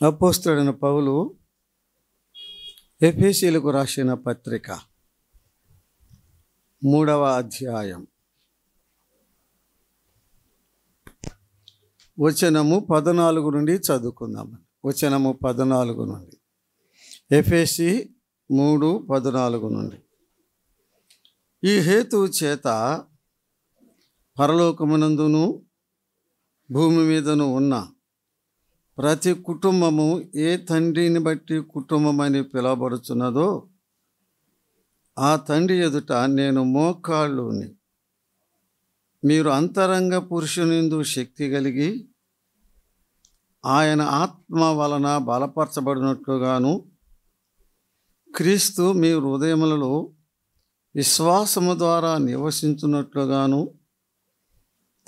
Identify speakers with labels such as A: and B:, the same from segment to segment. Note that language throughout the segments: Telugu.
A: అపోస్తలుడైన పౌలు ఎఫెసీయులకు రాసిన పత్రిక 3వ అధ్యాయం వచనము 14 నుండి చదువుకుందామని. వచనము 14 నుండి, ఎఫెసీ 3:14 నుండి. ఈ హేతువు చేత పరలోకమునందును భూమి మీదను ఉన్న ప్రతి కుటుంబము ఏ తండ్రిని బట్టి కుటుంబమని పిలువబడుచున్నదో ఆ తండ్రి ఎదుట నేను మోకాళ్ళుని, మీరు అంతరంగ పురుషునిందు శక్తి కలిగి ఆయన ఆత్మ వలన బలపరచబడినట్లుగాను, క్రీస్తు మీ హృదయములలో విశ్వాసము ద్వారా నివసించున్నట్లుగాను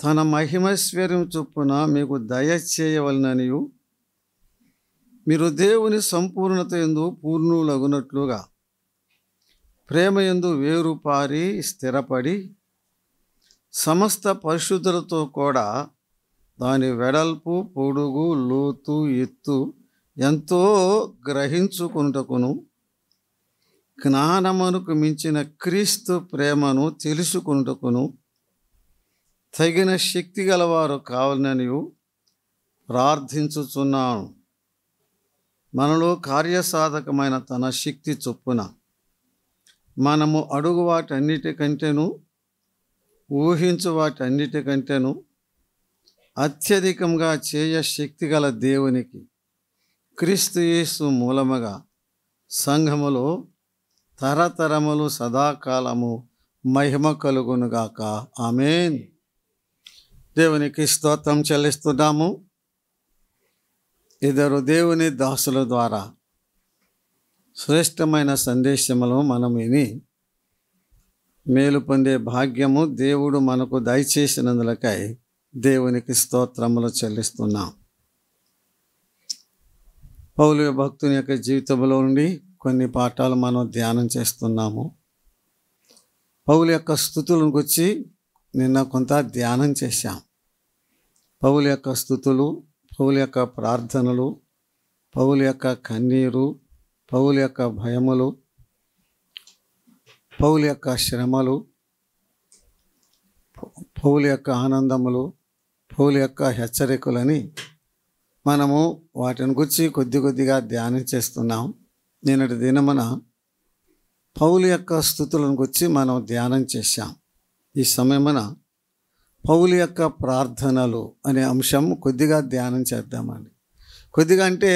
A: తన మహిమైశ్వర్యం చొప్పున మీకు దయచేయవలననియు, మీరు దేవుని సంపూర్ణత యందు పూర్ణులగునట్లుగా ప్రేమ యందు వేరుపారి స్థిరపడి సమస్త పరిశుద్ధులతో కూడా దాని వెడల్పు, పొడుగు, లోతు, ఎత్తు ఎంతో గ్రహించుకొనుటకును, జ్ఞానమునకు మించిన క్రీస్తు ప్రేమను తెలుసుకొనుటకును తగిన శక్తి గలవారు కావాలని ప్రార్థించుచున్నాను. మనలో కార్యసాధకమైన తన శక్తి చొప్పున మనము అడుగు వాటన్నిటికంటేను ఊహించు వాటన్నిటికంటేను అత్యధికంగా చేయ శక్తి గల దేవునికి క్రీస్తు యేసు మూలముగా సంఘములో తరతరములు సదాకాలము మహిమ కలుగునుగాక. ఆమేన్. దేవునికి స్తోత్రం చెల్లిస్తున్నాము. ఇద్దరు దేవుని దాసుల ద్వారా శ్రేష్టమైన సందేశములు మనం విని మేలు పొందే భాగ్యము దేవుడు మనకు దయచేసినందులకై దేవునికి స్తోత్రములు చెల్లిస్తున్నాం. పౌలు భక్తుని యొక్క జీవితంలో నుండి కొన్ని పాఠాలు మనం ధ్యానం చేస్తున్నాము. పౌలు యొక్క స్తుతులను గురించి నిన్న కొంత ధ్యానం చేశాం. పౌలు యొక్క స్తుతులు, పౌలు యొక్క ప్రార్థనలు, పౌలు యొక్క కన్నీరు, పౌలు యొక్క భయములు, పౌలు యొక్క శ్రమలు, పౌలు యొక్క ఆనందములు, పౌలు యొక్క హెచ్చరికలని మనము వాటిని గురించి కొద్దిగా ధ్యానం చేస్తున్నాం. నిన్నటి దినమున పౌలు యొక్క స్తుతులను గురించి మనం ధ్యానం చేశాం. ఈ సమయమున పౌలు యొక్క ప్రార్థనలు అనే అంశం కొద్దిగా ధ్యానం చేద్దామండి. కొద్దిగా అంటే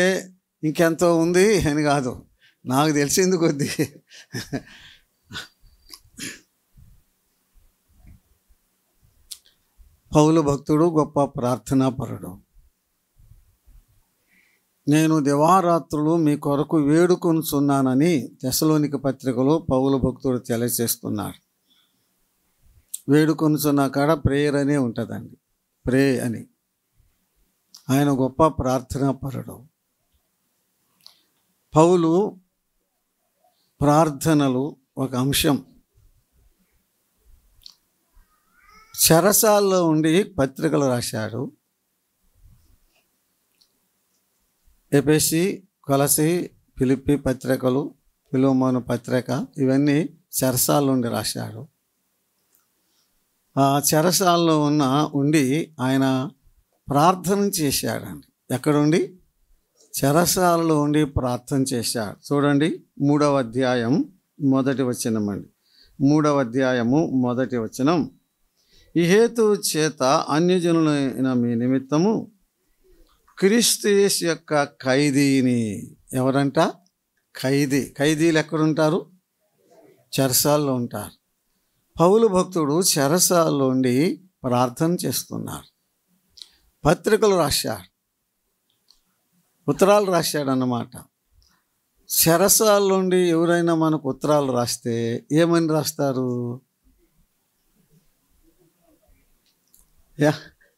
A: ఇంకెంతో ఉంది అని కాదు, నాకు తెలిసింది కొద్ది. పౌలు భక్తుడు గొప్ప ప్రార్థనాపరుడు. నేను దివారాత్రులు మీ కొరకు వేడుకొనుచున్నానని తెస్సలోనిక పత్రికలో పౌలు భక్తుడు తెలియజేస్తున్నాడు. వేడుకొనుచున్న కాడ ప్రేయర్ అనే ఉంటుందండి, ప్రే అని. ఆయన గొప్ప ప్రార్థనాపరుడు. పౌలు ప్రార్థనలు ఒక అంశం. చెరసాల్లో ఉండి పత్రికలు రాశాడు. ఎఫెసీ, కొలసీ, ఫిలిప్పీ పత్రికలు, ఫిలోమోను పత్రిక, ఇవన్నీ చెరసాల్లో ఉండి రాశాడు. ఆ చెరసాల్లో ఉండి ఆయన ప్రార్థన చేశాడండి. ఎక్కడుండి? చెరసాలలో ఉండి ప్రార్థన చేశాడు. చూడండి, 3వ అధ్యాయం 1వ వచనం అండి. 3వ అధ్యాయము 1వ వచనం. ఈ హేతువు చేత అన్యజనులైన మీ నిమిత్తము క్రీస్తు యేసు యొక్క ఖైదీని. ఎవరంట? ఖైదీలు ఎక్కడుంటారు? చెరసాల్లో ఉంటారు. పౌలు భక్తుడు చెరసాల్లో ఉండి ప్రార్థన చేస్తున్నాడు. పత్రికలు రాశాడు, ఉత్తరాలు రాశాడు అన్నమాట. చెరసాల్లో ఉండి ఎవరైనా మనకు ఉత్తరాలు రాస్తే ఏమని రాస్తారు?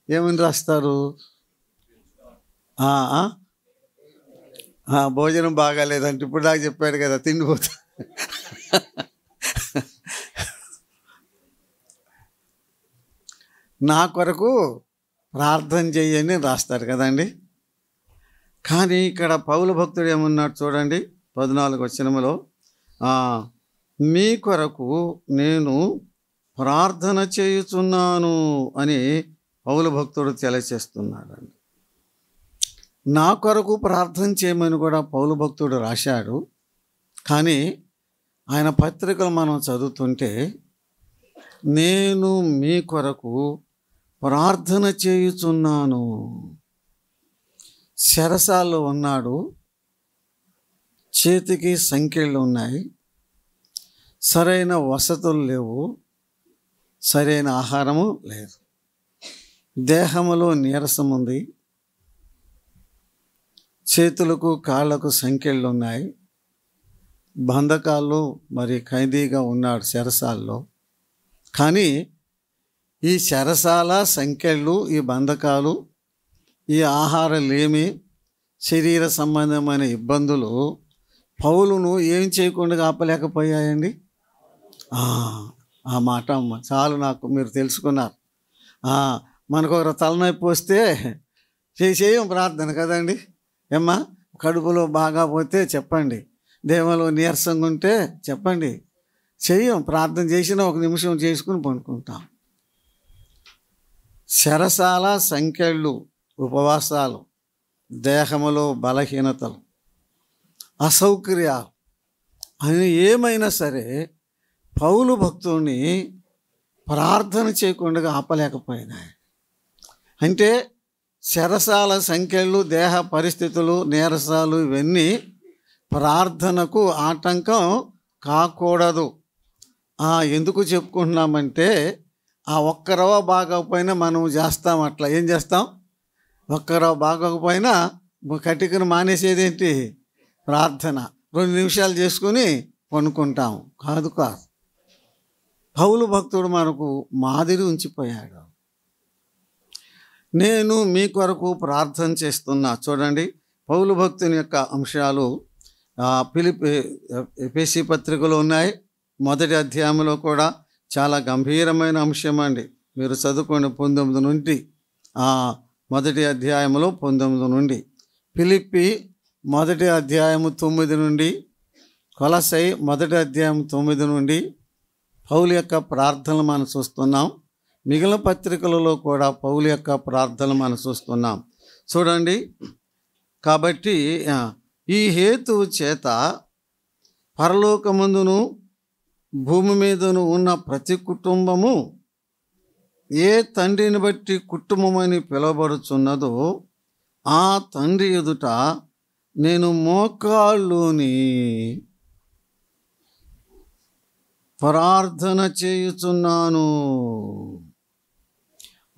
A: ఏమని రాస్తారు? భోజనం బాగాలేదంటే ఇప్పుడు నాకు చెప్పాడు కదా, తిండిపోతా. నా కొరకు ప్రార్థన చేయని రాస్తారు కదండి. కానీ ఇక్కడ పౌలు భక్తుడు ఏమన్నాడు చూడండి, 14 వచనములో, మీ కొరకు నేను ప్రార్థన చేయుచున్నాను అని పౌలు భక్తుడు తెలియచేస్తున్నాడండి. నా కొరకు ప్రార్థన చేయమని కూడా పౌలు భక్తుడు రాశాడు. కానీ ఆయన పత్రికలు మనం చదువుతుంటే, నేను మీ కొరకు ప్రార్థన చేయుచున్నాను. చెరసాల్లో ఉన్నాడు, చేతికి సంకెళ్ళు ఉన్నాయి, సరైన వసతులు లేవు, సరైన ఆహారము లేదు, దేహములో నీరసం ఉంది, చేతులకు కాళ్ళకు సంకెళ్ళు ఉన్నాయి, బంధకాలు మరి ఖైదీగా ఉన్నాడు చెరసాల్లో. కానీ ఈ చెరసాల సంకెళ్ళు, ఈ బంధకాలు, ఈ ఆహారలేమి, శరీర సంబంధమైన ఇబ్బందులు పౌలును ఏం చేయకుండా ఆపలేకపోయాయండి. ఆ మాట అమ్మ చాలు, నాకు మీరు తెలుసుకున్నారు. మనకు ఒక తలనొప్పి వస్తే చేయం ప్రార్థన కదండి. ఏమ్మా, కడుపులో బాగా పోతే చెప్పండి, దేహంలో నీరసంగా ఉంటే చెప్పండి, చెయ్యం. ప్రార్థన చేసినా 1 నిమిషం చేసుకుని పండుకుంటాం. చెరసాల సంకెళ్ళు, ఉపవాసాలు, దేహములో బలహీనతలు, అసౌకర్యాలు అని ఏమైనా సరే పౌలు భక్తుడిని ప్రార్థన చేయకుండా ఆపలేకపోయినాయి. అంటే చెరసాల సంఖ్యలు, దేహ పరిస్థితులు, నీరసాలు ఇవన్నీ ప్రార్థనకు ఆటంకం కాకూడదు. ఎందుకు చెప్పుకుంటున్నామంటే, ఒక్కరవ బాగోకపోయినా మనం చేస్తాం. అట్లా ఏం చేస్తాం? ఒక్కరవ బాగోకపోయినా కటికను మానేసేదేంటి? ప్రార్థన. 2 నిమిషాలు చేసుకుని పనుకుంటాం. కాదు. పౌలు భక్తుడు మనకు మాదిరి ఉంచిపోయాడు. నేను మీ కొరకు ప్రార్థన చేస్తున్నా. చూడండి, పౌలు భక్తుని యొక్క అంశాలు ఎఫెసీ పత్రికలో ఉన్నాయి. 1వ అధ్యాయంలో కూడా చాలా గంభీరమైన అంశం అండి. మీరు చదువుకోండి 19 నుండి, 1వ అధ్యాయంలో 19 నుండి, ఫిలిప్పి 1వ అధ్యాయము 9 నుండి, కొలసై 1వ అధ్యాయం 9 నుండి పౌలు యొక్క ప్రార్థనలు మనం చూస్తున్నాం. మిగిలిన పత్రికలలో కూడా పౌలు యొక్క ప్రార్థనలు మనం చూస్తున్నాం. చూడండి, కాబట్టి ఈ హేతువు చేత పరలోకమందును భూమి మీదను ఉన్న ప్రతి కుటుంబము ఏ తండ్రిని బట్టి కుటుంబమని పిలువబడుచున్నదో ఆ తండ్రి ఎదుట నేను మోకాళ్ళుని ప్రార్థన చేయుచున్నాను.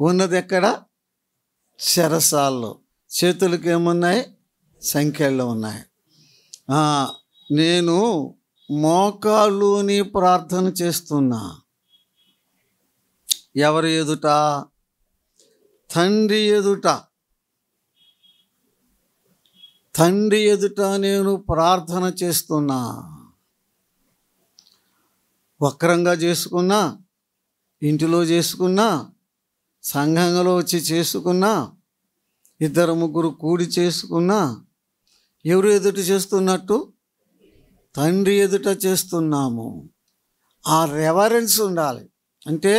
A: ఉన్నది ఎక్కడ? చెరసాల్లో. చేతులకి ఏమున్నాయి? సంఖ్యల్లో ఉన్నాయి. నేను మోకాళ్ళుని ప్రార్థన చేస్తున్నా. ఎవరి ఎదుట? తండ్రి ఎదుట. తండ్రి ఎదుట నేను ప్రార్థన చేస్తున్నా. వక్రంగా చేసుకున్నా, ఇంటిలో చేసుకున్నా, సంఘంలో వచ్చి చేసుకున్నా, 2-3 కూడి చేసుకున్నా, ఎవరు ఎదుట చేస్తున్నట్టు? తండ్రి ఎదుట చేస్తున్నాము. ఆ రెవరెన్స్ ఉండాలి. అంటే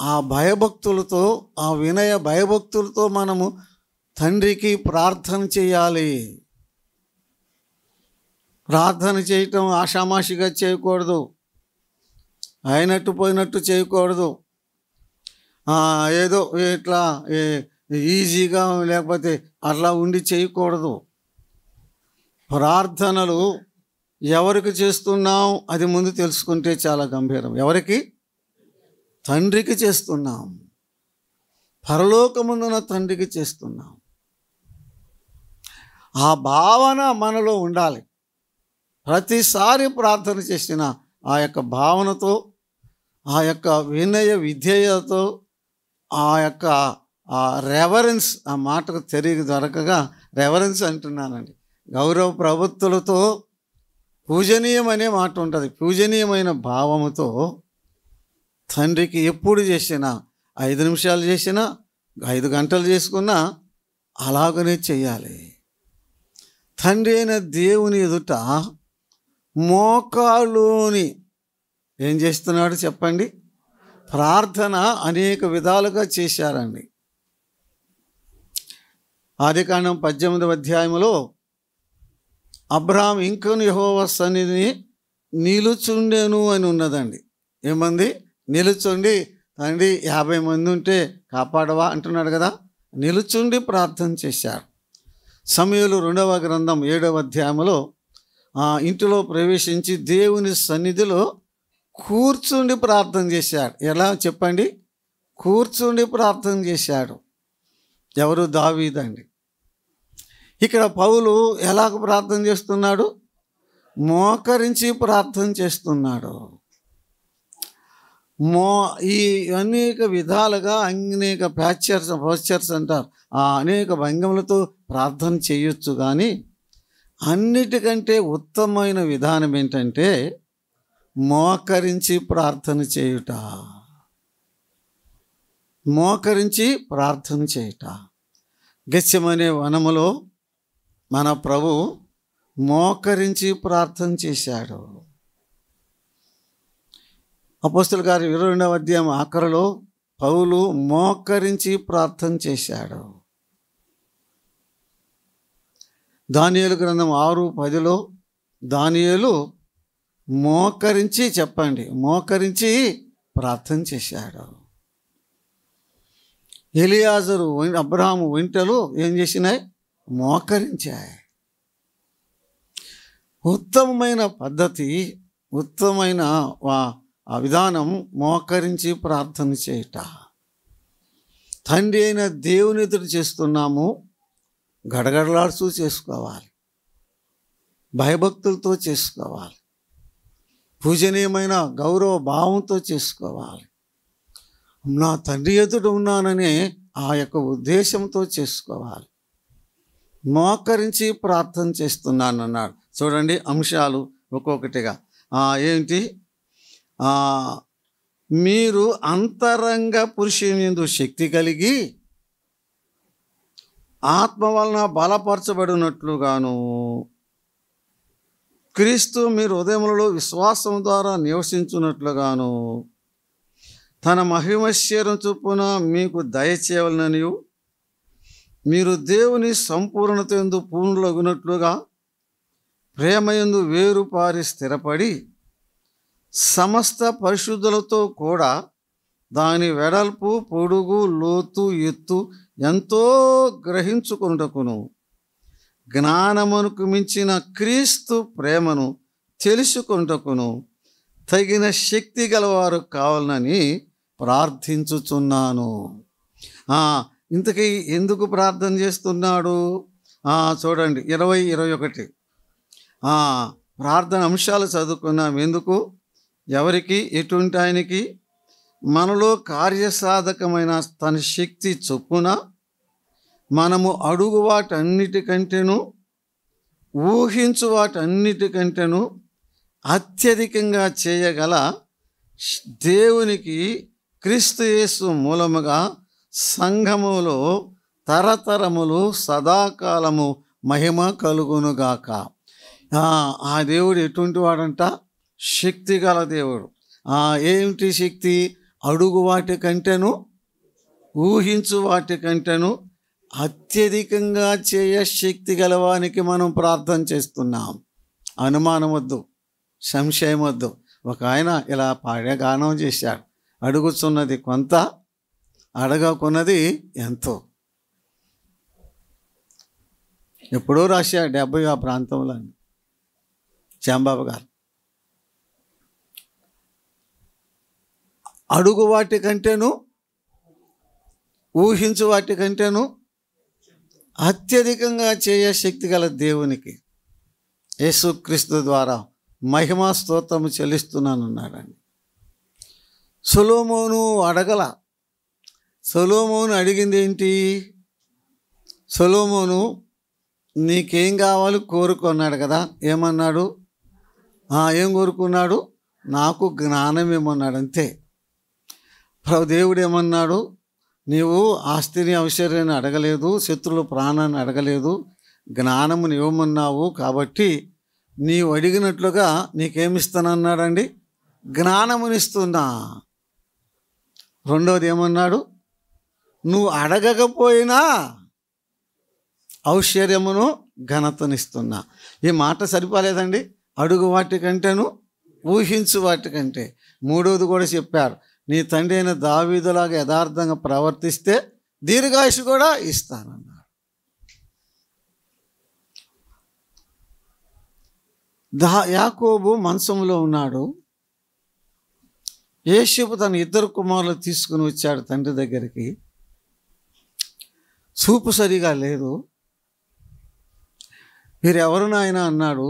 A: ఆ భయభక్తులతో, ఆ వినయ భయభక్తులతో మనము తండ్రికి ప్రార్థన చేయాలి. ప్రార్థన చేయటం ఆషామాషిగా చేయకూడదు, అయినట్టు పోయినట్టు చేయకూడదు, ఏదో ఇట్లా ఈజీగా లేకపోతే అట్లా ఉండి చేయకూడదు. ప్రార్థనలు ఎవరికి చేస్తున్నాం అది ముందు తెలుసుకుంటే చాలా గంభీరం. ఎవరికి? తండ్రికి చేస్తున్నాం. పరలోకముందున తండ్రికి చేస్తున్నాం. ఆ భావన మనలో ఉండాలి. ప్రతిసారి ప్రార్థన చేసిన ఆ యొక్క భావనతో, ఆ యొక్క వినయ విధేయతతో, ఆ యొక్క రెవరెన్స్, ఆ మాటకు తిరిగి దొరకగా రెవరెన్స్ అంటున్నానండి, గౌరవ ప్రవృత్తులతో, పూజనీయం అనే మాట ఉంటుంది. పూజనీయమైన భావముతో తండ్రికి ఎప్పుడు చేసినా, 5 నిమిషాలు చేసినా, 5 గంటలు చేసుకున్నా అలాగనే చేయాలి. తండ్రి అయిన దేవుని ఎదుట మోకాళ్ళుని ఏం చేస్తున్నాడు చెప్పండి? ప్రార్థన అనేక విధాలుగా చేశారండి. ఆదికాండం 18వ అధ్యాయంలో అబ్రహాం ఇంకను యెహోవా సన్నిధిని నిలుచుండెను అని ఉన్నదండి. ఏమంది? నిలుచుండి, తండ్రి 50 మంది ఉంటే కాపాడవా అంటున్నాడు కదా. నిలుచుండి ప్రార్థన చేశాడు. సమూయేలు 2వ గ్రంథం 7వ అధ్యాయంలో ఇంటిలో ప్రవేశించి దేవుని సన్నిధిలో కూర్చుండి ప్రార్థన చేశాడు. ఎలా చెప్పండి? కూర్చుండి ప్రార్థన చేశాడు. ఎవరు? దావీదండి. ఇక్కడ పౌలు ఎలాగ ప్రార్థన చేస్తున్నాడు? మోకరించి ప్రార్థన చేస్తున్నాడు. ఈ అనేక విధాలుగా అనేక పోస్చర్స్ అంటారు, ఆ అనేక భంగిమలతో ప్రార్థన చేయొచ్చు. కానీ అన్నిటికంటే ఉత్తమమైన విధానం ఏంటంటే మోకరించి ప్రార్థన చేయుట. మోకరించి ప్రార్థన చేయుట. గెత్సెమనే వనములో మన ప్రభు మోకరించి ప్రార్థన చేశాడు. అపోస్తలుల కార్యం 22వ అధ్యాయం ఆఖరులో పౌలు మోకరించి ప్రార్థన చేశాడు. దానియేలు గ్రంథం 6:10లో దానియేలు మోకరించి, చెప్పండి, మోకరించి ప్రార్థన చేశాడు. ఎలియాజరు అబ్రహాము ఒంటెలు ఏం చేసినాయి? మోకరించాయి. ఉత్తమమైన పద్ధతి, ఉత్తమమైన ఆ విధానం మోకరించి ప్రార్థన చేయుట. తండ్రి అయిన దేవుని ఎదురు చేస్తున్నాము, గడగడలాడుతూ చేసుకోవాలి, భయభక్తులతో చేసుకోవాలి, పూజనీయమైన గౌరవ భావంతో చేసుకోవాలి. నా తండ్రి ఎదుట ఉన్నాననే ఆ యొక్క ఉద్దేశంతో చేసుకోవాలి. మోకరించి ప్రార్థన చేస్తున్నాను అన్నాడు. చూడండి అంశాలు ఒక్కొక్కటిగా. ఏంటి? మీరు అంతరంగ పురుషునియందు శక్తి కలిగి ఆత్మ వలన బలపరచబడినట్లుగాను క్రీస్తు మీరు హృదయములలో విశ్వాసం ద్వారా నివసించున్నట్లుగాను తన మహిమశ్చర్యం చొప్పున మీకు దయచేయవలననియు మీరు దేవుని సంపూర్ణత యందు పూర్ణులగునట్లుగా ప్రేమయందు వేరుపారి స్థిరపడి సమస్త పరిశుద్ధులతో కూడా దాని వెడల్పు, పొడుగు, లోతు, ఎత్తు ఎంతో గ్రహించుకొనుటకును జ్ఞానమునకు మించిన క్రీస్తు ప్రేమను తెలుసుకొనుటకును తగిన శక్తి గలవారు కావాలని ప్రార్థించుచున్నాను. ఇంతకీ ఎందుకు ప్రార్థన చేస్తున్నాడు? చూడండి 20-21 ప్రార్థన అంశాలు చదువుకున్నాం. ఎందుకు? ఎవరికి? ఎటువంటి ఆయనకి? మనలో కార్యసాధకమైన తన శక్తి చొప్పున మనము అడుగు వాటన్నిటికంటేను ఊహించు వాటన్నిటికంటేను అత్యధికంగా చేయగల దేవునికి క్రీస్తు యేసు మూలముగా సంఘములో తరతరములు సదాకాలము మహిమ కలుగునుగాక. ఆ దేవుడు ఎటువంటి వాడంట? శక్తి గల దేవుడు. ఏమిటి శక్తి? అడుగు వాటి కంటేను ఊహించు వాటి కంటేను అత్యధికంగా చేయ శక్తి గలవానికి మనం ప్రార్థన చేస్తున్నాం. అనుమానం వద్దు, సంశయం వద్దు. ఒక ఆయన ఇలా పాడే గానం చేశాడు, అడుగుతున్నది కొంత, అడగకున్నది ఎంతో. ఎప్పుడో రాశాడు 70 ఆ ప్రాంతంలో శ్యాంబాబు గారు. అడుగు వాటి కంటేను ఊహించు వాటి కంటేను అత్యధికంగా చేయ శక్తి గల దేవునికి యేసుక్రీస్తు ద్వారా మహిమా స్తోత్రము చెల్లిస్తున్నానన్నాడండి. సొలొమోను అడగల. సొలొమోను అడిగింది ఏంటి? సొలొమోను నీకేం కావాలి కోరుకున్నాడు కదా. ఏమన్నాడు? ఏం కోరుకున్నాడు? నాకు జ్ఞానం ఏమన్నాడు. అంతే. దేవుడు ఏమన్నాడు? నీవు ఆస్తిని ఐశ్వర్యాన్ని అడగలేదు, శత్రువుల ప్రాణాన్ని అడగలేదు, జ్ఞానమును ఇవ్వమన్నావు కాబట్టి నీవు అడిగినట్లుగా నీకేమిస్తానన్నాడండి? జ్ఞానమునిస్తున్నా. రెండవది ఏమన్నాడు? నువ్వు అడగకపోయినా ఐశ్వర్యమును ఘనతనిస్తున్నా. ఈ మాట సరిపోలేదండి? అడుగు వాటికంటేను ఊహించు వాటికంటే. మూడవది కూడా చెప్పారు, నీ తండ్రి అయిన దావీదులాగా యథార్థంగా ప్రవర్తిస్తే దీర్ఘాయుషు కూడా ఇస్తానన్నాడు. యాకోబు మంచంలో ఉన్నాడు. యోసేపు తన ఇద్దరు కుమారులు తీసుకుని వచ్చాడు తండ్రి దగ్గరికి. చూపు సరిగా లేదు. వీరెవరు నాయన అన్నాడు.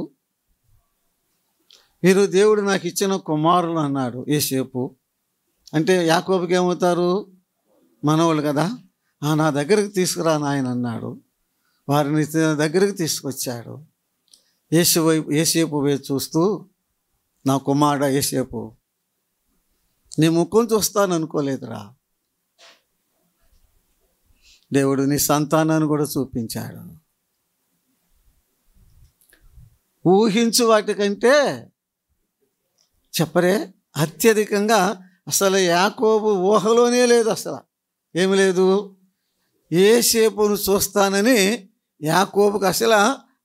A: వీరు దేవుడు నాకు ఇచ్చిన కుమారులు అన్నాడు యోసేపు. అంటే యాకోబుకి ఏమవుతారు? మనవాళ్ళు కదా. నా దగ్గరికి తీసుకురా నాయన అన్నాడు. వారిని దగ్గరికి తీసుకొచ్చాడు. యోసేపు వైపు చూస్తూ, నా కుమారుడు యోసేపు, నీ ముఖం చూస్తాను అనుకోలేదురా. దేవుడు నీ సంతానాన్ని కూడా చూపించాడు. ఊహించు వాటికంటే చెప్పరే అత్యధికంగా అసలు యాకోబు ఊహలోనే లేదు. అసలు ఏమి లేదు. యోసేపును చూస్తానని యాకోబుకు అసలు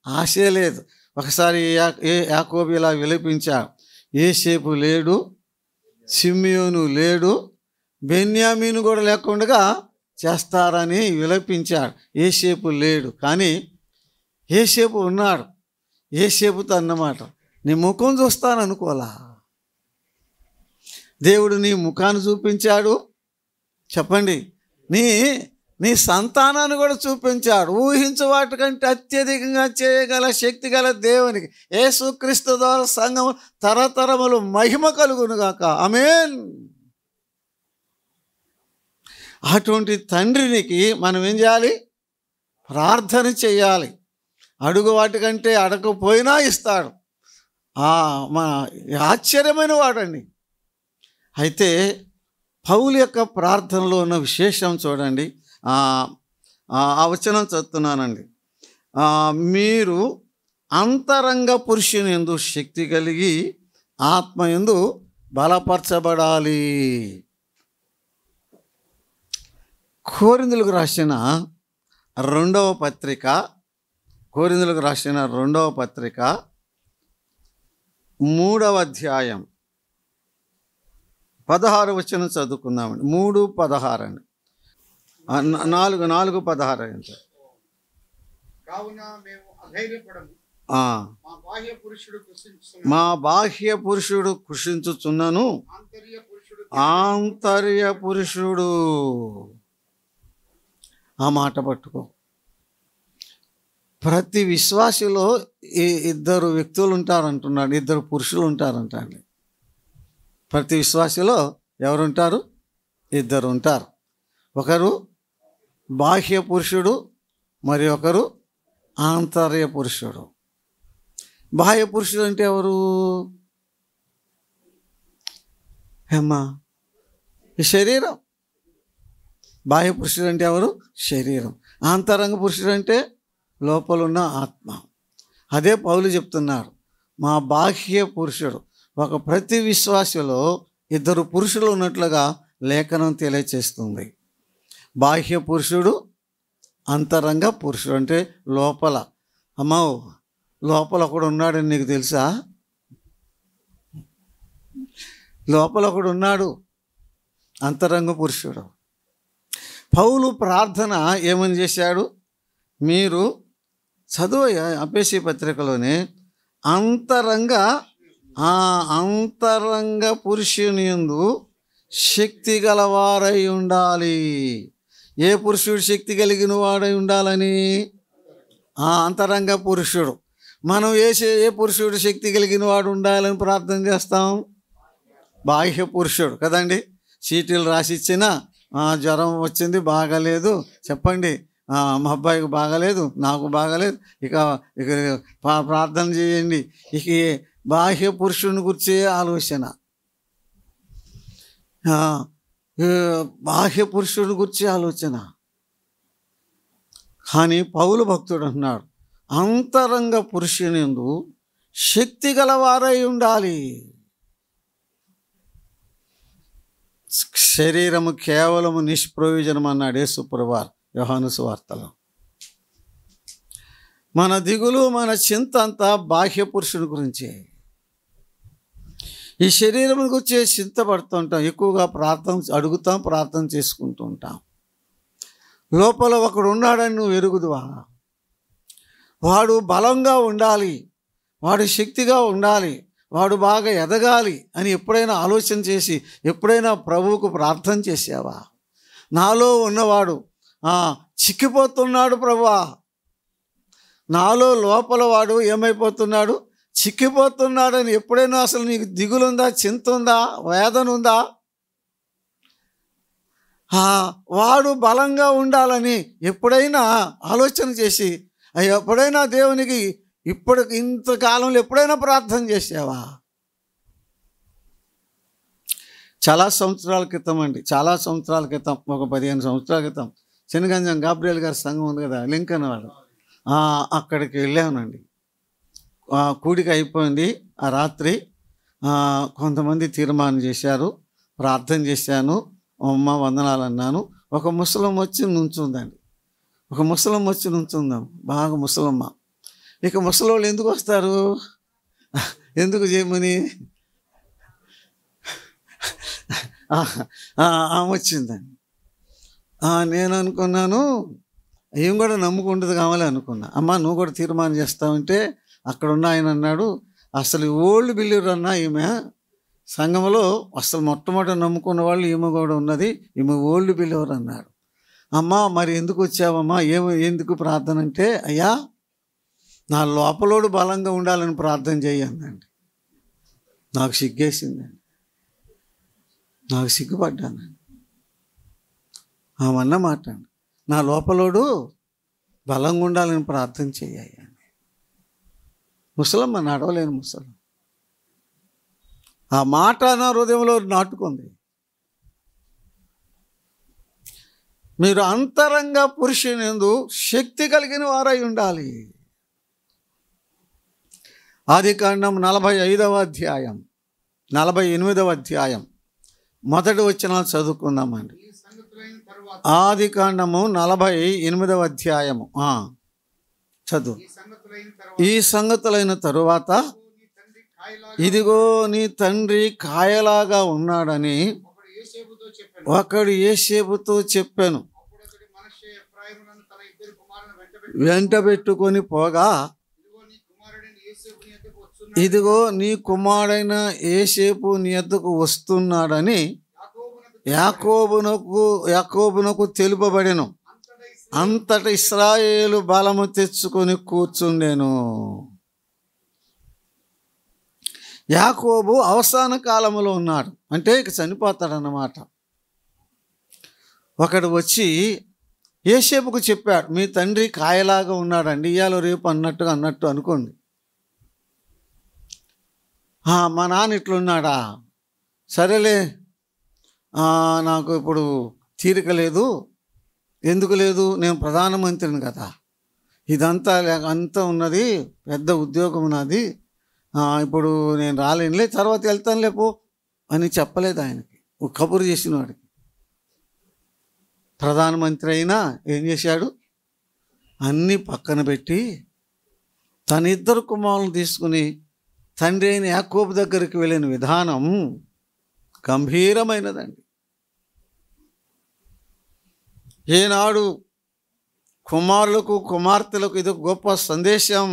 A: ఆశే లేదు. ఒకసారి యాకోబు ఇలా విలపించాడు, యోసేపు లేడు, సిమియోను లేడు, బెన్యామీను కూడా లేకుండా చేస్తారని విలపించాడు. యోసేపు లేడు, కానీ యోసేపు ఉన్నాడు. యోసేపుతో అన్నమాట, నీ ముఖం చూస్తాను అనుకోలా. దేవుడు నీ ముఖాన్ని చూపించాడు. చెప్పండి, నీ సంతానాన్ని కూడా చూపించాడు. ఊహించు వాటికంటే అత్యధికంగా చేయగల శక్తి గల దేవునికి యేసుక్రీస్తు ద్వారా సంఘం తరతరములు మహిమ కలుగునుగాక. ఆమేన్. అటువంటి తండ్రికి మనం ఏం చేయాలి? ప్రార్థన చేయాలి. అడుగు వాటికంటే అడగకపోయినా ఇస్తాడు. మా ఆశ్చర్యమైన వాడండి. అయితే పౌలు యొక్క ప్రార్థనలో ఉన్న విశేషం చూడండి. ఆ వచనం చదువుతున్నానండి. మీరు అంతరంగ పురుషుని యందు శక్తి కలిగి ఆత్మ యందు బలపరచబడాలి. కొరింథీయులకు రాసిన రెండవ పత్రిక 3వ అధ్యాయం 16 వచనం చదువుకుందామండి. 3:16 అండి. 4:16 అండి.
B: కావున మేము అధైర్యపడము,
A: మా బాహ్య పురుషుడు కృషించుచున్నను, ఆంతర్య పురుషుడు. ఆ మాట పట్టుకో. ప్రతి విశ్వాసిలో ఇద్దరు వ్యక్తులు ఉంటారంటున్నాడు, ఇద్దరు పురుషులు ఉంటారంటండి. ప్రతి విశ్వాసిలో ఎవరుంటారు? ఇద్దరు ఉంటారు. ఒకరు బాహ్య పురుషుడు, మరి ఒకరు ఆంతర్య పురుషుడు. బాహ్య పురుషుడు అంటే ఎవరు? ఈ శరీరం. బాహ్య పురుషుడు అంటే ఎవరు? శరీరం. ఆంతరంగ పురుషుడు అంటే లోపలున్న ఆత్మ. అదే పౌలు చెప్తున్నారు, మా బాహ్య పురుషుడు. ఒక ప్రతి విశ్వాసలో ఇద్దరు పురుషులు ఉన్నట్లుగా లేఖనం తెలియచేస్తుంది. బాహ్య పురుషుడు, అంతరంగ పురుషుడు అంటే లోపల. అమ్మో, లోపల ఒకడు ఉన్నాడని నీకు తెలుసా? లోపల ఒకడు ఉన్నాడు, అంతరంగ పురుషుడు. పౌలు ప్రార్థన ఏమని చేశాడు? మీరు చదువు ఎఫెసీ పత్రికలోనే అంతరంగ పురుషుని యందు శక్తి గలవారై ఉండాలి. ఏ పురుషుడు శక్తి కలిగిన వాడై ఉండాలని? అంతరంగ పురుషుడు. మనం ఏ పురుషుడు శక్తి కలిగిన వాడు ఉండాలని ప్రార్థన చేస్తాం? బాహ్య పురుషుడు కదండి. చీటీలు రాసిచ్చిన జ్వరం వచ్చింది, బాగాలేదు, చెప్పండి, మా అబ్బాయికి బాగాలేదు, నాకు బాగాలేదు, ఇక ప్రార్థన చేయండి. ఇక బాహ్య పురుషుని గురించి ఆలోచన, బాహ్య పురుషుని గురించి ఆలోచన. కానీ పౌలు భక్తుడు అంటున్నాడు, అంతరంగ పురుషునియందు శక్తి గలవారై ఉండాలి. శరీరము కేవలము నిష్ప్రయోజనం అన్నాడు యేసుప్రభువారు యోహాను సువార్తలో. మన దిగులు మన చింత అంతా బాహ్య పురుషుని గురించే. ఈ శరీరం గురించి చింతపడుతుంటాం, ఎక్కువగా అడుగుతాం, ప్రార్థన చేసుకుంటూ ఉంటాం. లోపల ఒకడు ఉన్నాడని నువ్వు ఎరుగుదువా? వాడు బలంగా ఉండాలి, వాడు శక్తిగా ఉండాలి, వాడు బాగా ఎదగాలి అని ఎప్పుడైనా ఆలోచన చేసి ఎప్పుడైనా ప్రభువుకు ప్రార్థన చేసావా? నాలో ఉన్నవాడు చిక్కిపోతున్నాడు ప్రభువా, నాలో లోపల వాడు ఏమైపోతున్నాడు, చిక్కిపోతున్నాడని ఎప్పుడైనా అసలు నీకు దిగులుందా, చింత ఉందా, వేదన ఉందా? వాడు బలంగా ఉండాలని ఎప్పుడైనా ఆలోచన చేసి ఎప్పుడైనా దేవునికి ఇంతకాలంలో ఎప్పుడైనా ప్రార్థన చేసావా? చాలా సంవత్సరాల క్రితం ఒక 15 సంవత్సరాల క్రితం శనిగంజం గాబ్రియల్ గారి సంఘం ఉంది కదా, లింకన్ వాడు, అక్కడికి వెళ్ళానండి. కూడిక అయిపోయింది. ఆ రాత్రి కొంతమంది తీర్మానం చేశారు, ప్రార్థన చేశాను, అమ్మ వందనాలు అన్నాను. ఒక ముసలమ్మ వచ్చి నుంచుందండి. బాగా ముసలమ్మ. ఇక ముసలోళ్ళు ఎందుకు వస్తారు, ఎందుకు చేయమని వచ్చిందండి. నేను అనుకున్నాను ఏం కూడా నమ్ముకుంటుంది కావాలి అనుకున్నా. అమ్మ నువ్వు కూడా తీర్మానం చేస్తావంటే అక్కడ ఉన్న ఆయన అన్నాడు, అసలు ఓల్డ్ బిలీవర్ అన్నా ఈమె సంఘంలో అసలు మొట్టమొదటి నమ్ముకున్న వాళ్ళు ఈమె కూడా ఉన్నది, ఈమె ఓల్డ్ బిలీవర్ అన్నాడు. అమ్మ మరి ఎందుకు వచ్చావమ్మా, ఎందుకు ప్రార్థన అంటే, అయ్యా నా లోపలోడు బలంగా ఉండాలని ప్రార్థన చేయండి. నాకు సిగ్గేసిందండి, నాకు సిగ్గుపడ్డానండి. ఆమన్న మాట, నా లోపలోడు బలంగా ఉండాలని ప్రార్థన చేయండి. ముసలమ్మ, నడవలేని ముసలం. ఆ మాట నా హృదయంలో నాటుకుంది. మీరు అంతరంగ పురుషునియందు శక్తి కలిగిన వారై ఉండాలి. ఆదికాండం 45వ అధ్యాయం 48వ అధ్యాయం మొదటి వచనాలు చదువుకుందామండి. ఆదికాండము 48వ అధ్యాయము చదువు. ఈ సంగతులైన తరువాత ఇదిగో నీ తండ్రి కాయలాగా ఉన్నాడని ఒకడు యేసేపుతో చెప్పాను. వెంట పెట్టుకొని పోగా ఇదిగో నీ కుమారుడైన యేసేపు నీ యొద్దకు వస్తున్నాడని యాకోబునకు తెలుపబడెను. అంతట ఇశ్రాయేలు బలము తెచ్చుకొని కూర్చుండెను. యాకోబు అవసాన కాలంలో ఉన్నాడు, అంటే ఇక చనిపోతాడన్నమాట. ఒకడు వచ్చి యేసేపుకు చెప్పాడు, మీ తండ్రి కాయలాగా ఉన్నాడండి, ఇయ్యాలో రేపు అన్నట్టు అనుకోండి. మా నాన్న ఇట్లున్నాడా, సరేలే నాకు ఇప్పుడు తీరిక లేదు. ఎందుకు లేదు, నేను ప్రధానమంత్రిని కదా, ఇదంతా అంతా ఉన్నది, పెద్ద ఉద్యోగం నాది, ఇప్పుడు నేను రాలేనులే, తర్వాత వెళ్తానులే పో అని చెప్పలేదు ఆయనకి. ఒక కబురు చేసిన వాడికి. ప్రధానమంత్రి అయినా ఏం చేశాడు, అన్నీ పక్కన పెట్టి తన 2 కుమారులను తీసుకుని తండ్రి అయిన యాకోబు దగ్గరికి వెళ్ళిన విధానం గంభీరమైనదండి. ఏనాడు కుమారులకు కుమార్తెలకు ఇది గొప్ప సందేశం.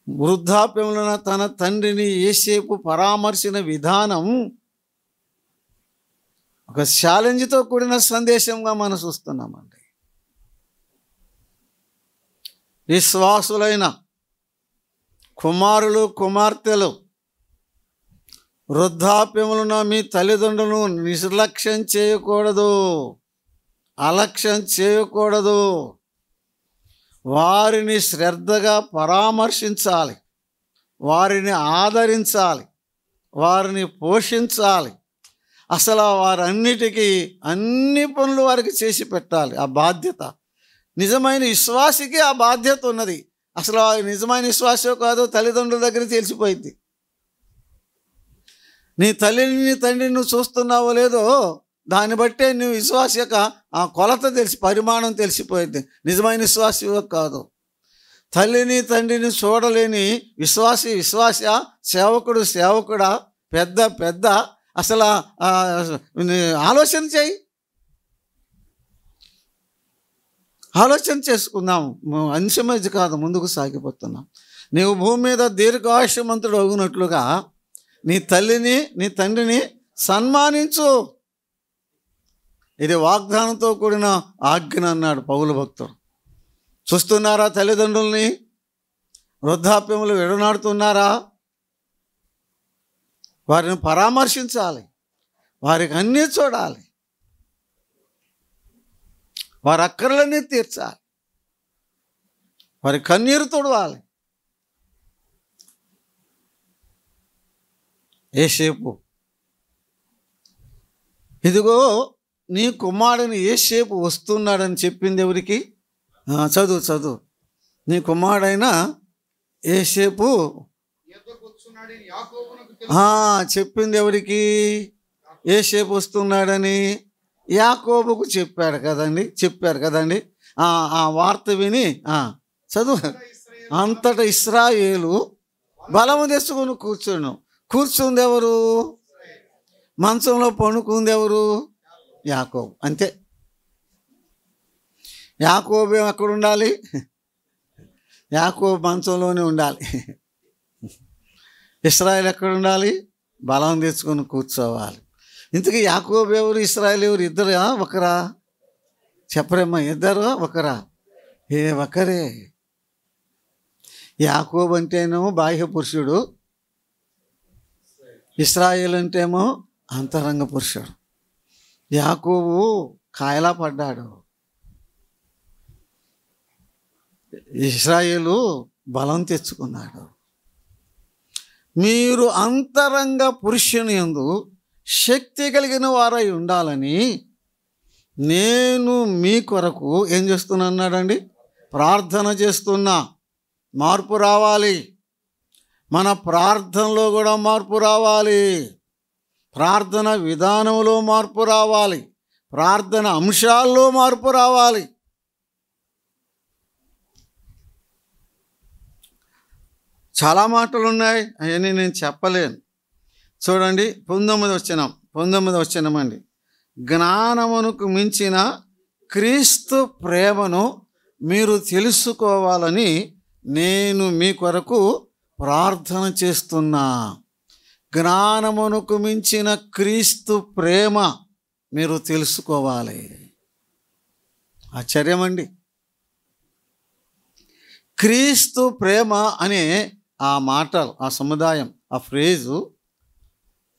A: వృద్ధాప్యంలో తన తండ్రిని యేసేపు పరామర్శిన విధానం ఒక ఛాలెంజ్తో కూడిన సందేశంగా మనం చూస్తున్నామండి. విశ్వాసులైన కుమారులు కుమార్తెలు వృద్ధాప్యములున్న మీ తల్లిదండ్రులను నిర్లక్ష్యం చేయకూడదు, అలక్ష్యం చేయకూడదు. వారిని శ్రద్ధగా పరామర్శించాలి, వారిని ఆదరించాలి, వారిని పోషించాలి. అసలు వారన్నిటికీ అన్ని పనులు వారికి చేసి పెట్టాలి. ఆ బాధ్యత నిజమైన విశ్వాసికి ఆ బాధ్యత ఉన్నది. అసలు ఆ నిజమైన విశ్వాసో కాదో తల్లిదండ్రుల దగ్గర తెలిసిపోయింది. నీ తల్లిని నీ తండ్రిని నువ్వు చూస్తున్నావో లేదో దాన్ని బట్టే నువ్వు విశ్వాస యొక్క ఆ కొలత పరిమాణం తెలిసిపోయింది. నిజమైన విశ్వాస కాదు. తల్లిని తండ్రిని చూడలేని విశ్వాస, సేవకుడా, పెద్ద అసలు ఆలోచన చేసుకుందాం. అంశమేది కాదు, ముందుకు సాగిపోతున్నాం. నీవు భూమి మీద దీర్ఘాయుష్మంతుడు అగునట్లుగా నీ తల్లిని నీ తండ్రిని సన్మానించు. ఇది వాగ్దానంతో కూడిన ఆజ్ఞ అన్నాడు పౌలు భక్తుడు. చూస్తున్నారా తల్లిదండ్రుల్ని? వృద్ధాప్యములు విడనాడుతున్నారా? వారిని పరామర్శించాలి, వారికి అన్నీ చూడాలి, వారి అక్కర్లన్నీ తీర్చాలి, వారి కన్నీరు తుడవాలి. యోసేపు, ఇదిగో నీ కుమారుని యోసేపు వస్తున్నాడని చెప్పింది ఎవరికి? చదువు. నీ కుమారుడైన యోసేపు చెప్పింది ఎవరికి? యోసేపు వస్తున్నాడని యాకోబుకు చెప్పారు కదండి. ఆ వార్త విని చదువు. అంతటా ఇశ్రాయేలు బలము తెచ్చుకొని కూర్చుంది ఎవరు? మంచంలో పడుకుంది ఎవరు? యాకోబు. అంతే. యాకోబు ఎక్కడ ఉండాలి? యాకోబు మంచంలోనే ఉండాలి. ఇశ్రాయేలు ఎక్కడ ఉండాలి? బలం తెచ్చుకొని కూర్చోవాలి. ఇంతకీ యాకోబు ఎవరు, ఇశ్రాయేలు ఎవరు? ఇద్దరా ఒకరా? చెప్పరేమ్మా, ఇద్దరు ఒకరా? ఒకరే. యాకోబు అంటేనేమో బాహ్య పురుషుడు, ఇశ్రాయేలు అంటేమో అంతరంగ పురుషుడు. యాకోబు కాయలా పడ్డాడు, ఇశ్రాయేలు బలం తెచ్చుకున్నాడు. మీరు అంతరంగ పురుషుని యందు శక్తి కలిగిన వారై ఉండాలని నేను మీ కొరకు ఏం చేస్తున్నా అన్నాడండి? ప్రార్థన చేస్తున్నా. మార్పు రావాలి. మన ప్రార్థనలో కూడా మార్పు రావాలి. ప్రార్థన విధానంలో మార్పు రావాలి. ప్రార్థన అంశాల్లో మార్పు రావాలి. చాలా మాటలు ఉన్నాయి, అవన్నీ నేను చెప్పలేను. చూడండి 19వ వచనం అండి. జ్ఞానమునకు మించిన క్రీస్తు ప్రేమను మీరు తెలుసుకోవాలని నేను మీ కొరకు ప్రార్థన చేస్తున్నా. జ్ఞానమునకు మించిన క్రీస్తు ప్రేమ మీరు తెలుసుకోవాలి. ఆశ్చర్యమండి. క్రీస్తు ప్రేమ అనే ఆ మాటలు, ఆ సముదాయం, ఆ ఫ్రేజు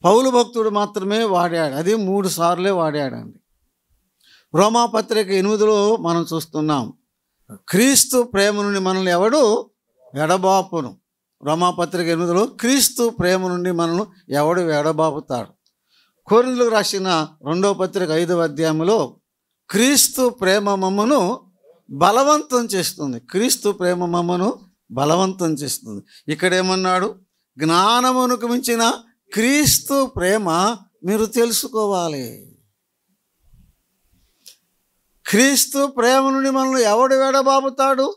A: పౌలు భక్తుడు మాత్రమే వాడాడు. అది 3 సార్లే వాడాడండి. రోమాపత్రిక 8లో మనం చూస్తున్నాం, క్రీస్తు ప్రేమ నుండి మనల్ని ఎవడు ఎడబాపును. రోమాపత్రిక 8లో క్రీస్తు ప్రేమ నుండి మనల్ని ఎవడు ఎడబాపుతాడు. కొరింథీయులకు రాసిన 2వ పత్రిక 5వ అధ్యాయంలో క్రీస్తు ప్రేమ మమ్మను బలవంతం చేస్తుంది. క్రీస్తు ప్రేమ మమ్మను బలవంతం చేస్తుంది. ఇక్కడేమన్నాడు? జ్ఞానమునకు మించిన క్రీస్తు ప్రేమ మీరు తెలుసుకోవాలి. క్రీస్తు ప్రేమ నుండి మనల్ని ఎవడు ఎడబాపుతాడు?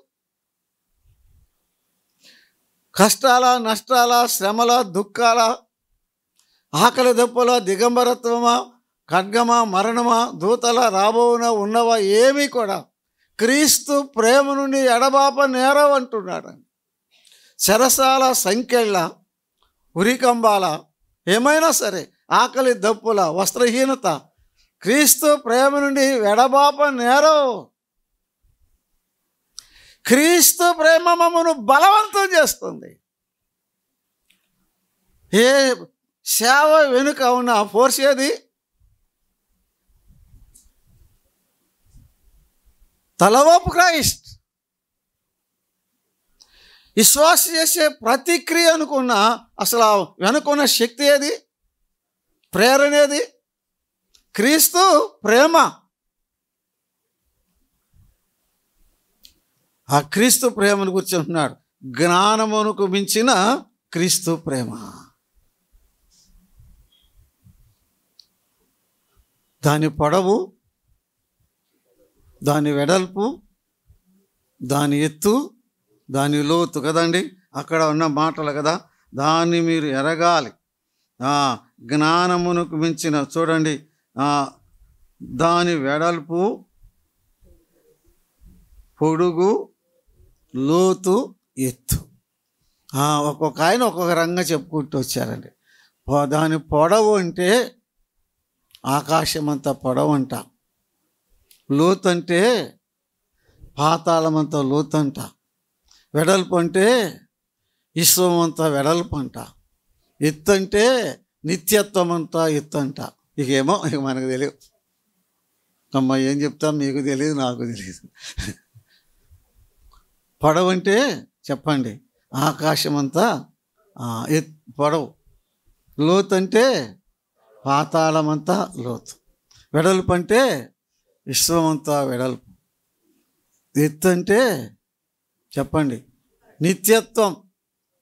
A: కష్టాల, నష్టాల, శ్రమల, దుఃఖాల, ఆకలి దప్పుల, దిగంబరత్వమా, ఖడ్గమా, మరణమా, దూతల, రాబోవున ఉన్నవా ఏమీ కూడా క్రీస్తు ప్రేమ నుండి ఎడబాప నేరం అంటున్నాడు. చెరసాల, సంకెళ్ళ, ఉరికంబాల, ఏమైనా సరే, ఆకలి దప్పుల, వస్త్రహీనత, క్రీస్తు ప్రేమ నుండి ఎడబాప నేరం. క్రీస్తు ప్రేమ మమ్మను బలవంతం చేస్తుంది. ఏ సేవ వెనుక ఉన్న ఫోర్స్ ఏది? The love of Christ. విశ్వాస చేసే ప్రతిక్రియ అనుకున్న అసలు వెనుకున్న శక్తి ఏది? ప్రేరణ ఏది? క్రీస్తు ప్రేమ. ఆ క్రీస్తు ప్రేమను గురించి అంటున్నాడు, జ్ఞానమునకు మించిన క్రీస్తు ప్రేమ. దాని పొడవు, దాని వెడల్పు, దాని ఎత్తు, దాని లోతు కదండి అక్కడ ఉన్న మాటలు కదా. దాన్ని మీరు ఎరగాలి. జ్ఞానమునకు మించిన, చూడండి, దాని వెడల్పు, పొడుగు, లోతు, ఎత్తు. ఒక్కొక్క ఆయన ఒక్కొక్క రంగా చెప్పుకుంటూ వచ్చారండి. దాని పొడవు అంటే ఆకాశమంతా పొడవు అంట, లోతు అంటే పాతాళమంతా లోతు అంట, వెడల్పు అంటే విశ్వం అంతా వెడల్పు అంట, ఎత్తు అంటే నిత్యత్వం అంతా ఎత్తు అంట. ఇక మనకు తెలియదు. అమ్మ ఏం చెప్తాం, మీకు తెలియదు, నాకు తెలియదు. పొడవు అంటే చెప్పండి, ఆకాశమంతా పొడవు. లోతు అంటే పాతాళమంతా లోతు. వెడల్పు అంటే విశ్వమంతా వెడల్పు. ఎత్తు అంటే చెప్పండి నిత్యత్వం,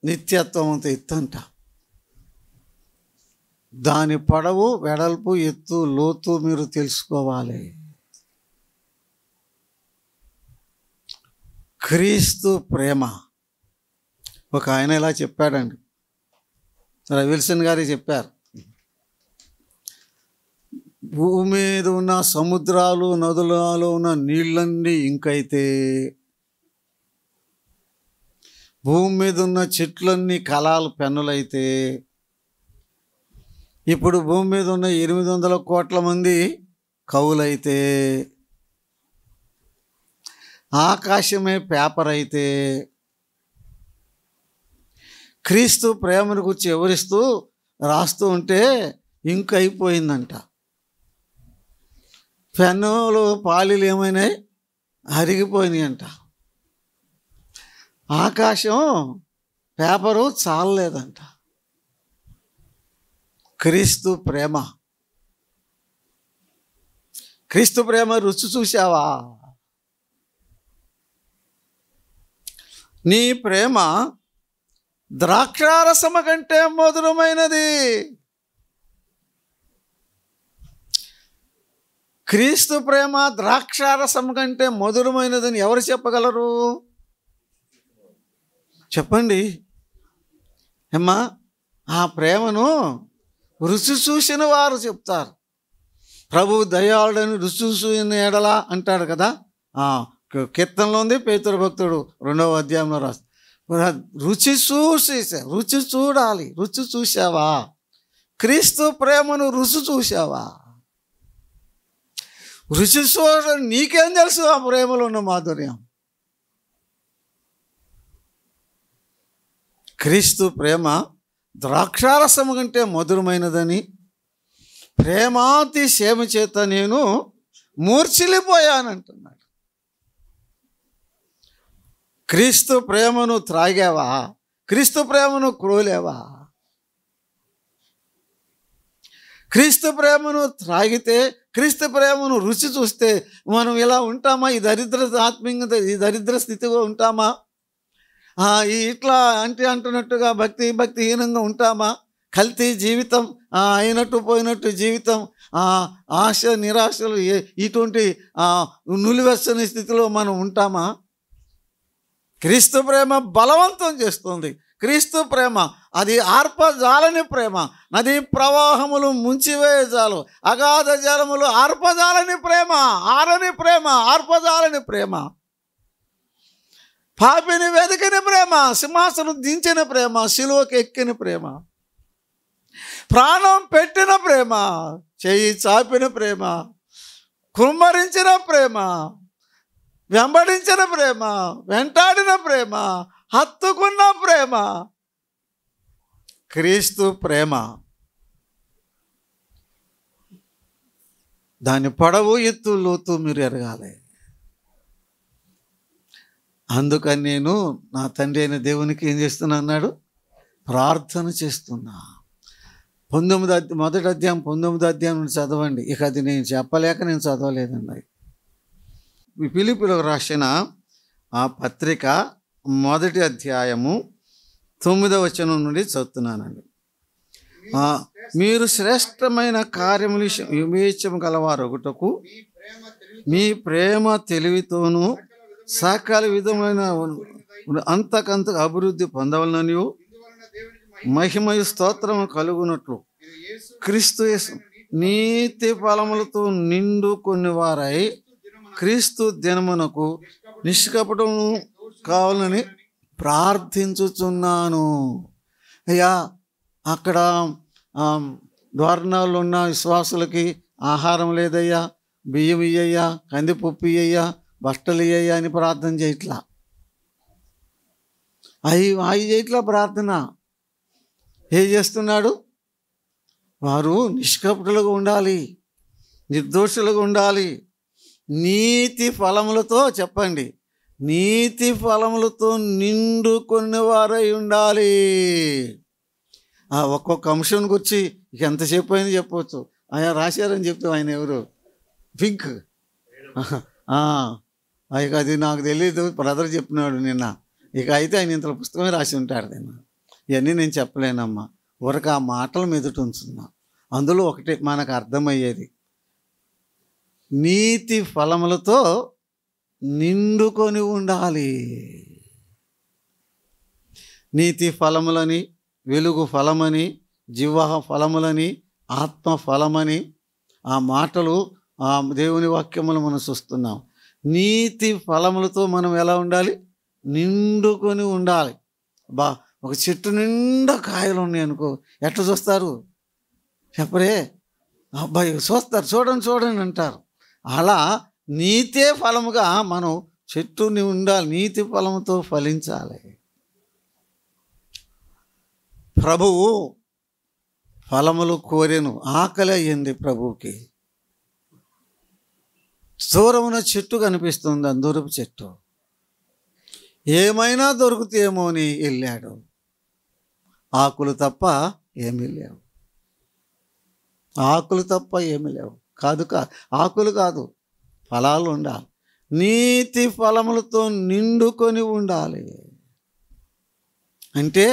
A: నిత్యత్వం అంతా ఎత్తు అంట. దాని పొడవు, వెడల్పు, ఎత్తు, లోతు మీరు తెలుసుకోవాలి. క్రీస్తు ప్రేమ. ఒక ఆయన ఇలా చెప్పాడండి, విల్సన్ గారు చెప్పారు, భూమి మీద ఉన్న సముద్రాలు, నదులలో ఉన్న నీళ్ళన్నీ ఇంకైతే, భూమి మీద ఉన్న చెట్లన్నీ కలాలు పెన్నులైతే, ఇప్పుడు భూమి మీద ఉన్న 800 కోట్ల మంది కవులైతే, ఆకాశమే పేపర్ అయితే, క్రీస్తు ప్రేమను గురించి వివరిస్తూ రాస్తూ ఉంటే ఇంక్ అయిపోయిందంట. పెన్నులు పాలీలు ఏమైనాయి, అరిగిపోయినాయి అంట. ఆకాశం పేపరు చాలలేదంట. క్రీస్తు ప్రేమ, క్రీస్తు ప్రేమ రుచి చూసావా? నీ ప్రేమ ద్రాక్షారసము కంటే మధురమైనది. క్రీస్తు ప్రేమ ద్రాక్షారసం కంటే మధురమైనదని ఎవరు చెప్పగలరు? చెప్పండి అమ్మా. ఆ ప్రేమను రుచి చూసిన వారు చెప్తారు. ప్రభువు దయాళుడని రుచి చూసిన ఎడల అంటాడు కదా, కీర్తనలో ఉంది. పేతురు భక్తుడు 2వ అధ్యాయంలో రాస్తాడు, రుచి చూడాలి. రుచి చూసావా? క్రీస్తు ప్రేమను రుచి చూసావా? రుచి చూడ నీకేం తెలుసు ఆ ప్రేమలో ఉన్న మాధుర్యం? క్రీస్తు ప్రేమ ద్రాక్షారసము కంటే మధురమైనదని, ప్రేమాతి సేమ చేత నేను మూర్ఛిల్లిపోయానంటున్నాడు. క్రీస్తు ప్రేమను త్రాగావా? క్రీస్తు ప్రేమను క్రోలేవా? క్రీస్తు ప్రేమను త్రాగితే, క్రీస్తు ప్రేమను రుచి చూస్తే మనం ఇలా ఉంటామా? ఈ ఆత్మీయత, ఈ దరిద్ర స్థితిలో ఉంటామా? ఇట్లా అంటున్నట్టుగా భక్తిహీనంగా ఉంటామా? కల్తీ జీవితం, అయినట్టు పోయినట్టు జీవితం, ఆశ నిరాశలు, ఇటువంటి నులివెచ్చని స్థితిలో మనం ఉంటామా? క్రీస్తు ప్రేమ బలవంతం చేస్తుంది. క్రీస్తు ప్రేమ అది ఆర్పజాలని ప్రేమ. నదీ ప్రవాహములు ముంచివేయజాలు, అగాధ జలములు ఆర్పజాలని ప్రేమ, ఆరని ప్రేమ, ఆర్పజాలని ప్రేమ. పాపిని వెతికిన ప్రేమ, సింహాసనం దించిన ప్రేమ, శిలువకు ఎక్కిన ప్రేమ, ప్రాణం పెట్టిన ప్రేమ, చెయ్యి చాపిన ప్రేమ, కుమ్మరించిన ప్రేమ, వెంబడించిన ప్రేమ, వెంటాడిన ప్రేమ, హత్తుకున్న ప్రేమ. క్రీస్తు ప్రేమ. దాని పొడవు, ఎత్తు, లోతు మీరు ఎరగాలి. అందుకని నేను నా తండ్రి అయిన దేవునికి ఏం చేస్తున్నా అన్నాడు, ప్రార్థన చేస్తున్నా. 19వ అధ్యాయం 19వ అధ్యాయం నుండి చదవండి. ఇక అది నేను చెప్పలేక నేను చదవలేదండి. ఫిలిప్పీయులకు రాసిన ఆ పత్రిక 1వ అధ్యాయము 9వ వచనం నుండి చదువుతున్నానండి. మీరు శ్రేష్టమైన కార్యములు వివేచము గలవారు ఒకటకు మీ ప్రేమ తెలివితోనూ సకల విధమైన అంతకంత అభివృద్ధి పొందవలనని మహిమయు స్తోత్రము కలుగునట్లు క్రీస్తు యేసు నీతి ఫలములతో నిండుకొని వారై క్రీస్తు దినమునకు నిష్కపటము కావాలని ప్రార్థించుచున్నాను. అయ్యా, అక్కడ ద్వారణాల్లో ఉన్న విశ్వాసులకి ఆహారం లేదయ్యా, బియ్యం ఇయ్యయ్యా, కందిపప్పు ఇయ్యయ్యా, బట్టలు ఇయ్యయ్యా అని ప్రార్థన చేయట్లా. అవి చేయట్లా ప్రార్థన. ఏం చేస్తున్నాడు? వారు నిష్కపటులుగా ఉండాలి, నిర్దోషులుగా ఉండాలి, నీతి ఫలములతో చెప్పండి, నీతి ఫలములతో నిండుకొని వారై ఉండాలి. ఒక్కొక్క అంశం గురించి ఎంతసేపు అయినా చెప్పవచ్చు. ఆయన రాశారని చెప్తే ఆయన ఎవరు? పింక్. ఇక అది నాకు తెలియదు, బ్రదర్ చెప్పినాడు నిన్న. ఇక అయితే ఆయన ఇంత పుస్తకమే రాసి ఉంటాడు. నేను ఇవన్నీ నేను చెప్పలేనమ్మా, ఊరక ఆ మాటల మీదట ఉంచున్నా. అందులో ఒకటి మనకు అర్థమయ్యేది, నీతి ఫలములతో నిండుకొని ఉండాలి. నీతి ఫలములని, వెలుగు ఫలమని, జీవ ఫలములని, ఆత్మ ఫలమని ఆ మాటలు ఆ దేవుని వాక్యములు మనం చూస్తున్నాం. నీతి ఫలములతో మనం ఎలా ఉండాలి? నిండుకొని ఉండాలి. ఒక చెట్టు నిండా కాయలు ఉన్నాయి అనుకో, ఎట్లా చూస్తారు? చెప్పరే, అబ్బాయి చూస్తారు, చూడండి చూడండి అంటారు. అలా నీతే ఫలముగా మనం చెట్టుని ఉండాలి, నీతి ఫలముతో ఫలించాలి. ప్రభువు ఫలములు కోరెను, ఆకలి అయ్యింది ప్రభువుకి. దూరమున చెట్టు కనిపిస్తుంది, అందూరపు చెట్టు. ఏమైనా దొరుకుతాయేమో అని వెళ్ళాడు. ఆకులు తప్ప ఏమీ లేవు, ఆకులు తప్ప ఏమీ లేవు. కాదు ఆకులు కాదు, ఫలాలు ఉండాలి. నీతి ఫలములతో నిండుకొని ఉండాలి అంటే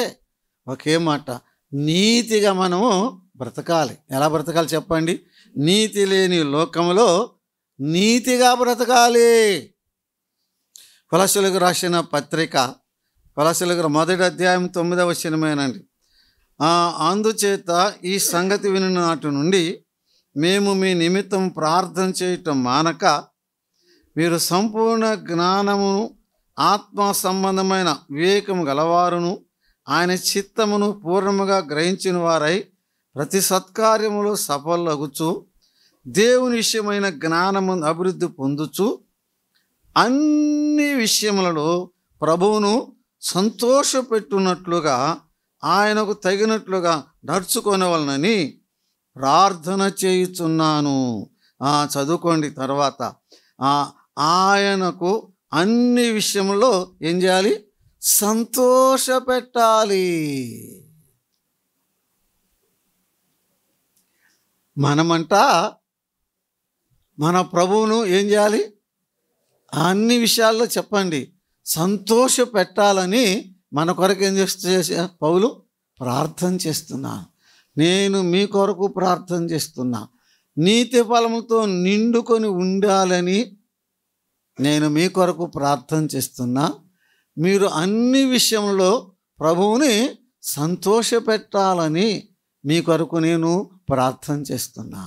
A: ఒకే మాట, నీతిగా మనము బ్రతకాలి. ఎలా బ్రతకాలి చెప్పండి? నీతి లేని లోకంలో నీతిగా బ్రతకాలి. కొలస్సీలకు రాసిన పత్రిక, కొలస్సీలకు 1వ అధ్యాయం 9వ వచనమేనండి. అందుచేత ఈ సంగతి విని నాటి నుండి మేము మీ నిమిత్తం ప్రార్థన చేయటం మానక, మీరు సంపూర్ణ జ్ఞానమును ఆత్మ సంబంధమైన వివేకము గలవారును ఆయన చిత్తమును పూర్ణముగా గ్రహించిన వారై ప్రతి సత్కార్యములో సఫలగుచు దేవుని విషయమైన జ్ఞానమును అభివృద్ధి పొందుచు అన్ని విషయములలో ప్రభువును సంతోషపెట్టునట్లుగా ఆయనకు తగినట్లుగా నడుచుకొనవలనని ప్రార్థన చేయుచున్నాను. చదువుకోండి తర్వాత. ఆయనకు అన్ని విషయంలో ఏం చేయాలి? సంతోష పెట్టాలి. మనమంట మన ప్రభువును ఏం చేయాలి? అన్ని విషయాల్లో చెప్పండి సంతోష పెట్టాలని మన కొరకు ఏం చేస్తా పౌలు ప్రార్థన చేస్తున్నాను. నేను మీ కొరకు ప్రార్థన చేస్తున్నా. నీతి ఫలముతో నిండుకొని ఉండాలని నేను మీ కొరకు ప్రార్థన చేస్తున్నా. మీరు అన్ని విషయంలో ప్రభువుని సంతోషపెట్టాలని మీ కొరకు నేను ప్రార్థన చేస్తున్నా.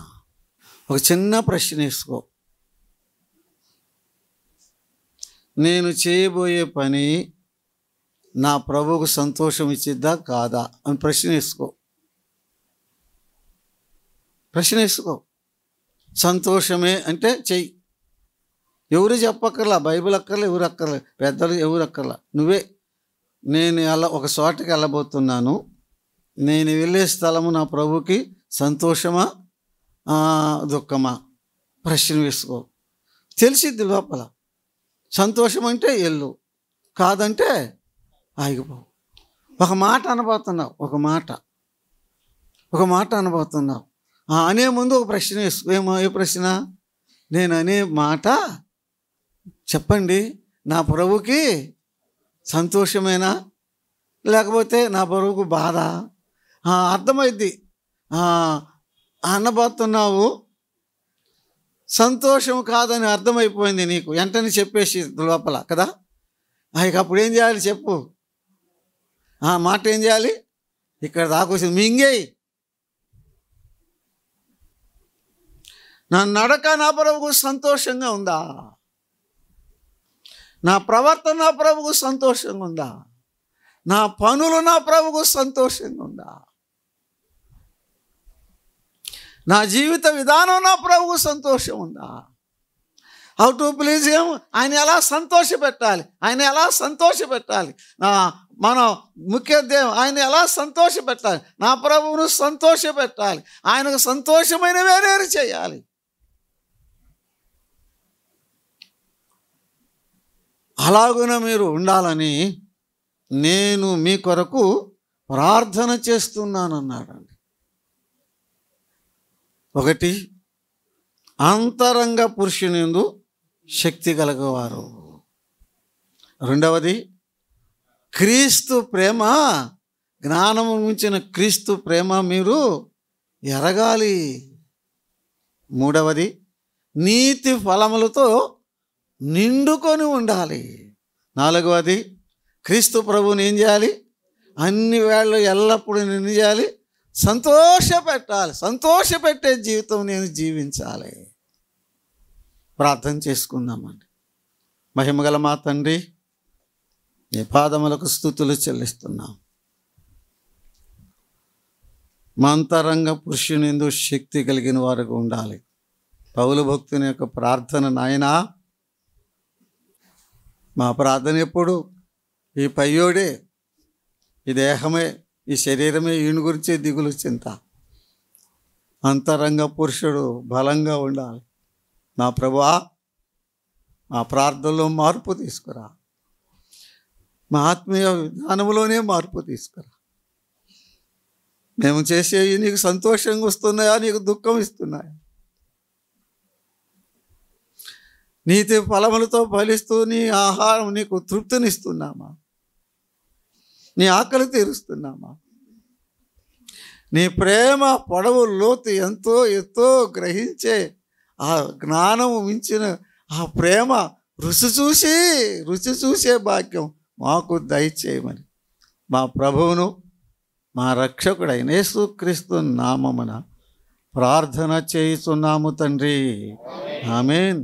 A: ఒక చిన్న ప్రశ్న వేసుకో, నేను చేయబోయే పని నా ప్రభువుకు సంతోషం ఇచ్చిద్దా కాదా అని ప్రశ్న వేసుకో. ప్రశ్న వేసుకో. సంతోషమే అంటే చెయ్యి. ఎవరు చెప్పక్కర్లా, బైబిల్ అక్కర్లే, ఎవరు అక్కర్లే, పెద్దలు ఎవరు అక్కర్లా, నువ్వే. నేను ఒక చోటకి వెళ్ళబోతున్నాను, నేను వెళ్ళే స్థలము నా ప్రభుకి సంతోషమా దుఃఖమా ప్రశ్న వేసుకో. తెలిసిద్ది లోపల. సంతోషం అంటే ఎల్లు, కాదంటే ఆగిపో. ఒక మాట అనబోతున్నావు, ఒక మాట అనబోతున్నావు. అనే ముందు ఒక ప్రశ్న వేసుకో. ఏ ప్రశ్న? నేను అనే మాట చెప్పండి నా ప్రభుకి సంతోషమేనా, లేకపోతే నా ప్రభువుకు బాధ? అర్థమైద్ది. అన్నబోతున్నావు, సంతోషం కాదని అర్థమైపోయింది నీకు, వెంటనే చెప్పేసి లోపల కదా. ఇక అప్పుడు ఏం చేయాలి చెప్పు? మాట ఏం చేయాలి? ఇక్కడ దాకొచ్చింది మింగేయి. నా నడక నా ప్రభువుకు సంతోషంగా ఉందా? నా ప్రవర్తన నా ప్రభువుకు సంతోషంగా ఉందా? నా పనులు నా ప్రభువుకు సంతోషంగా ఉందా? నా జీవిత విధానం నా ప్రభువుకు సంతోషం ఉందా? హౌ టు ప్లీజ్ హిమ్, ఆయన ఎలా సంతోషపెట్టాలి, ఆయన ఎలా సంతోషపెట్టాలి, మనం ముఖ్య ధ్యేయం ఆయన ఎలా సంతోషపెట్టాలి, నా ప్రభువును సంతోషపెట్టాలి, ఆయనకు సంతోషమైనవే నేను చేయాలి. అలాగున మీరు ఉండాలని నేను మీ కొరకు ప్రార్థన చేస్తున్నానన్నాడండి. ఒకటి, అంతరంగ పురుషునియందు శక్తి కలగవారు. రెండవది, క్రీస్తు ప్రేమ, జ్ఞానము మించిన క్రీస్తు ప్రేమ మీరు ఎరగాలి. మూడవది, నీతి ఫలములతో నిండుకొని ఉండాలి. నాలుగవది, క్రీస్తు ప్రభువుని ఏం చేయాలి? అన్ని వేళ ఎల్లప్పుడూ నిన్ను చేయాలి, సంతోషపెట్టాలి. సంతోషపెట్టే జీవితం నేను జీవించాలి. ప్రార్థన చేసుకుందామండి. మహిమగల మా తండ్రి, నీ పాదములకు స్తుతులు చెల్లిస్తున్నాం. మా అంతరంగ పురుషునిందు శక్తి కలిగిన వారుగా ఉండాలి. పౌలు భక్తుని యొక్క ప్రార్థన, నాయనా మా ప్రార్థన ఎప్పుడు ఈ పయ్యోడే, ఈ దేహమే, ఈ శరీరమే, ఈయన గురించే దిగులు చింత. అంతరంగ పురుషుడు బలంగా ఉండాలి. నా ప్రభువా, మా ప్రార్థనలో మార్పు తీసుకురా, మా ఆత్మీయ విధానంలోనే మార్పు తీసుకురా. మేము చేసేవి నీకు సంతోషంగా వస్తున్నాయా, నీకు దుఃఖం ఇస్తున్నాయా? నీతి ఫలములతో ఫలిస్తూ నీ ఆహారం నీకు తృప్తినిస్తున్నామా? నీ ఆకలి తీరుస్తున్నామా? నీ ప్రేమ పొడవు లోతు ఎంతో ఎత్తో గ్రహించే ఆ జ్ఞానము మించిన ఆ ప్రేమ రుచి చూసే భాగ్యం మాకు దయచేయమని మా ప్రభువును మా రక్షకుడైన యేసుక్రీస్తు నామమున ప్రార్థన చేయుచున్నాము తండ్రి. ఆమేన్.